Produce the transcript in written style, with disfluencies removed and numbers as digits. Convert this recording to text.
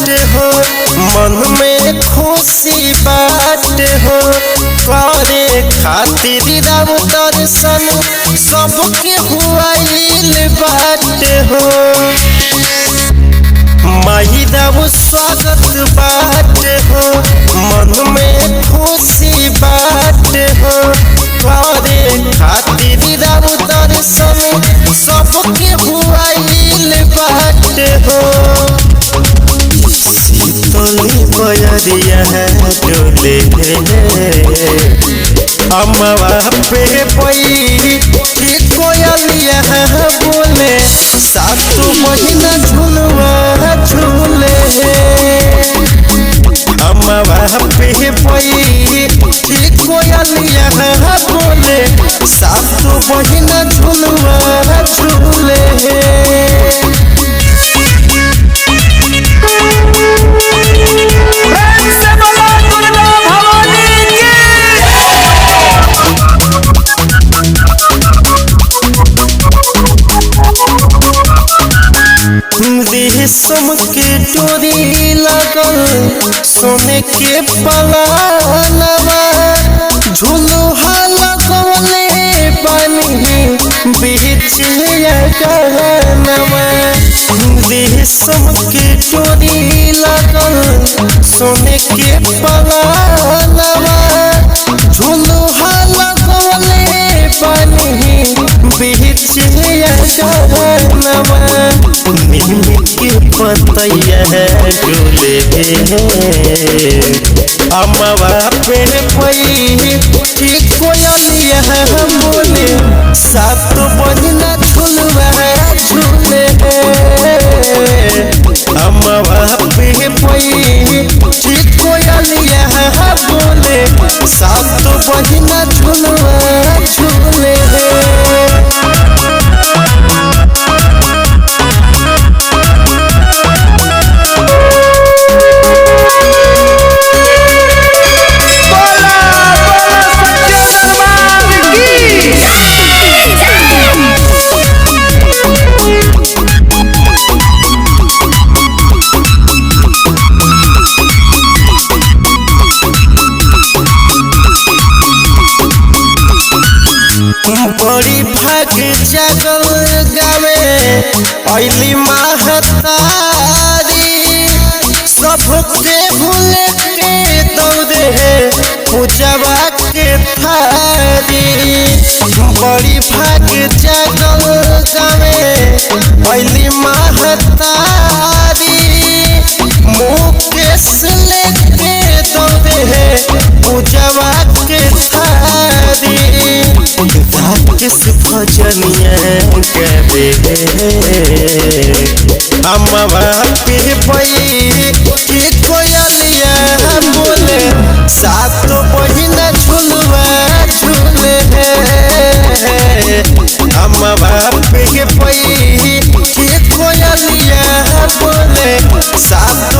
बात हो मन में खुशी बात हो करे खातिर राम दर्शन सबके हुआइल बात हो माही राम स्वागत बात हो मन में खुशी बात हो करे खातिर राम दर्शन सबके हुआइल बात हो शीतली बयरिया डोले अम्मा पे पई कोयलिया बोले सात महीना झुलवा झूले अम्मा पे पई कोयलिया बोले सात महीना झुलवा झूले रेशम के डोरी लगल सोने के पलानवा झुलुहा लगवले पानी बीच गहनवा रेशम के डोरी लगल सोने के पलानवा झुलुहा लगवले पानी बीच गहनवा के पतैया डोले अम्मा पे पई कोयलिया बोले सात बहिना झुलवा झूले अम्मा पे पई कोयलिया बोले सात बहिना झुलवा झूले बड़ी भाग जागल गावे अली महतारी सबके भूल के दौड़े पूजवा के थारी बड़ी भाग जागल गावे अली महतारी मुकेश लेके दौड़े पूजवा के थारी किस भजनिया कबे अम्मा पे पई कोयलिया बोले सात बहिना झुलवा झूले अम्मा पे पई कोयलिया बोले सात